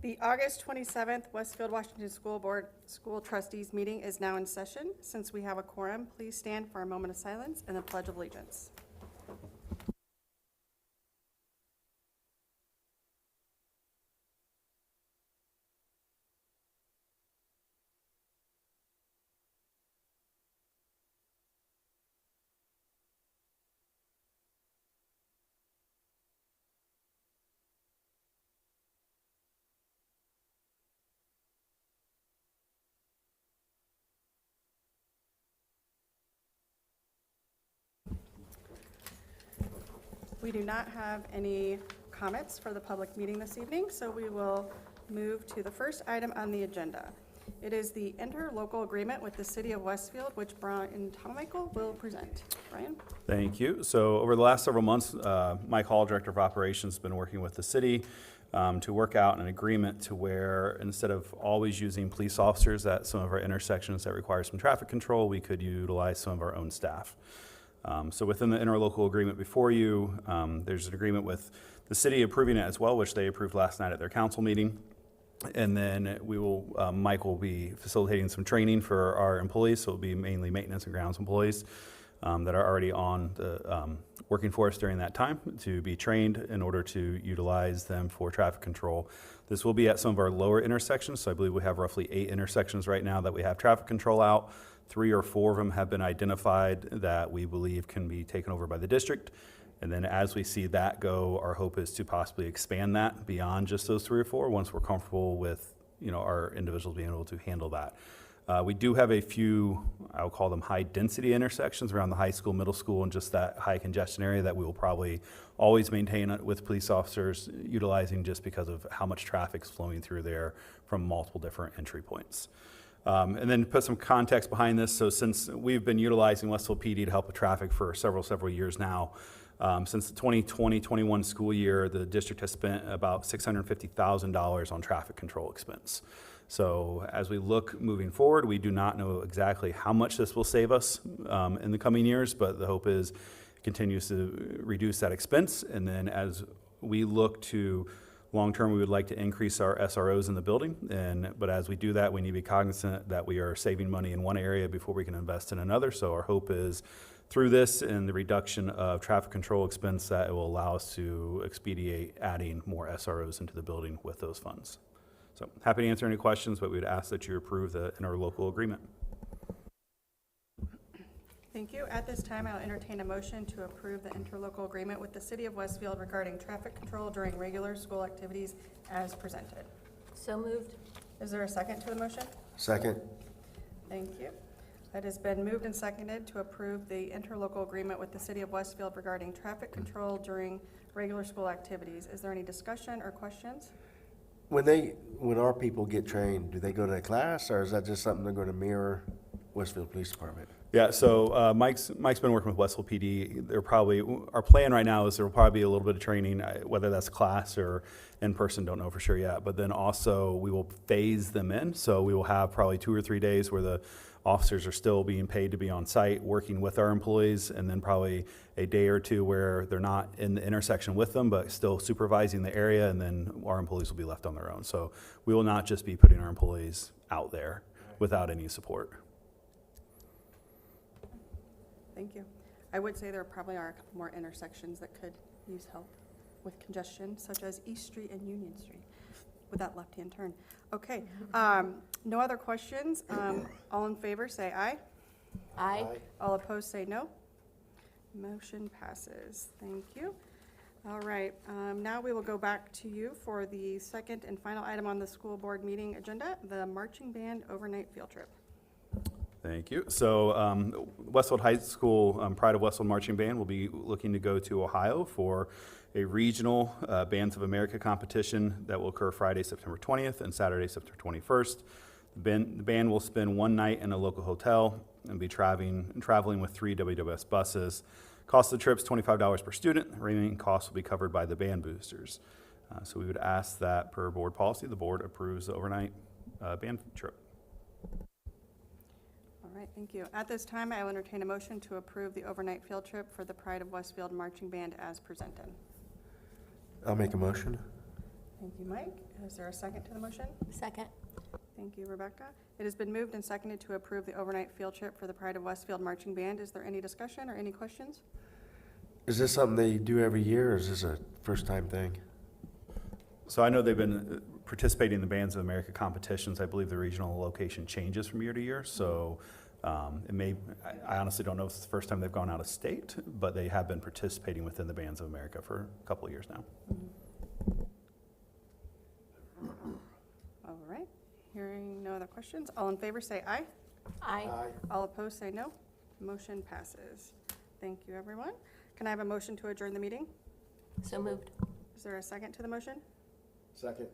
The August 27th Westfield Washington School Board School Trustees meeting is now in session. Since we have a quorum, please stand for a moment of silence and the Pledge of Allegiance. We do not have any comments for the public meeting this evening, so we will move to the first item on the agenda. It is the interlocal agreement with the City of Westfield, which Brian Tomichael will present. Brian? Thank you. So over the last several months, Mike Hall, Director of Operations, has been working with the city to work out an agreement to where instead of always using police officers at some of our intersections that require some traffic control, we could utilize some of our own staff. So within the interlocal agreement before you, there's an agreement with the city approving it as well, which they approved last night at their council meeting. And then we will, Mike will be facilitating some training for our employees, so it'll be mainly maintenance and grounds employees that are already on the working for us during that time to be trained in order to utilize them for traffic control. This will be at some of our lower intersections, so I believe we have roughly 8 intersections right now that we have traffic control out. 3 or 4 of them have been identified that we believe can be taken over by the district. And then as we see that go, our hope is to possibly expand that beyond just those 3 or 4 once we're comfortable with, our individuals being able to handle that. We do have a few, I will call them high density intersections around the high school, middle school, and just that high congestion area that we will probably always maintain with police officers utilizing just because of how much traffic's flowing through there from multiple different entry points. And then put some context behind this. So since we've been utilizing Westfield PD to help with traffic for several years now, since the 2020-21 school year, the district has spent about $650,000 on traffic control expense. So as we look moving forward, we do not know exactly how much this will save us in the coming years, but the hope is it continues to reduce that expense. And then as we look to long-term, we would like to increase our SROs in the building, but as we do that, we need to be cognizant that we are saving money in one area before we can invest in another. So our hope is through this and the reduction of traffic control expense that it will allow us to expedite adding more SROs into the building with those funds. So happy to answer any questions, but we would ask that you approve the interlocal agreement. Thank you. At this time, I'll entertain a motion to approve the interlocal agreement with the City of Westfield regarding traffic control during regular school activities as presented. So moved. Is there a second to the motion? Second. Thank you. It has been moved and seconded to approve the interlocal agreement with the City of Westfield regarding traffic control during regular school activities. Is there any discussion or questions? When our people get trained, do they go to a class, or is that just something they're going to mirror Westfield Police Department? Yeah, so Mike's been working with Westfield PD. Our plan right now is there will probably be a little bit of training, whether that's class or in person, don't know for sure yet. But then also we will phase them in. So we will have probably 2 or 3 days where the officers are still being paid to be on site working with our employees, and then probably a day or 2 where they're not in the intersection with them, but still supervising the area, and then our employees will be left on their own. So we will not just be putting our employees out there without any support. Thank you. I would say there probably are a couple more intersections that could use help with congestion, such as East Street and Union Street with that left-hand turn. Okay, no other questions. All in favor, say aye. Aye. All opposed, say no. Motion passes. Thank you. All right, now we will go back to you for the second and final item on the school board meeting agenda, the marching band overnight field trip. Thank you. So Westfield High School Pride of Westfield Marching Band will be looking to go to Ohio for a regional Bands of America competition that will occur Friday, September 20th and Saturday, September 21st. The band will spend 1 night in a local hotel and be traveling with 3 WWS buses. Cost of the trip is $25 per student. The remaining costs will be covered by the band boosters. So we would ask that per board policy, the board approves the overnight band trip. All right, thank you. At this time, I will entertain a motion to approve the overnight field trip for the Pride of Westfield Marching Band as presented. I'll make a motion. Thank you, Mike. Is there a second to the motion? Second. Thank you, Rebecca. It has been moved and seconded to approve the overnight field trip for the Pride of Westfield Marching Band. Is there any discussion or any questions? Is this something they do every year, or is this a first-time thing? So I know they've been participating in the Bands of America competitions. I believe the regional location changes from year to year, so it may, I honestly don't know if it's the first time they've gone out of state, but they have been participating within the Bands of America for a couple of years now. All right, hearing no other questions, all in favor say aye. Aye. All opposed say no. Motion passes. Thank you, everyone. Can I have a motion to adjourn the meeting? So moved. Is there a second to the motion? Second.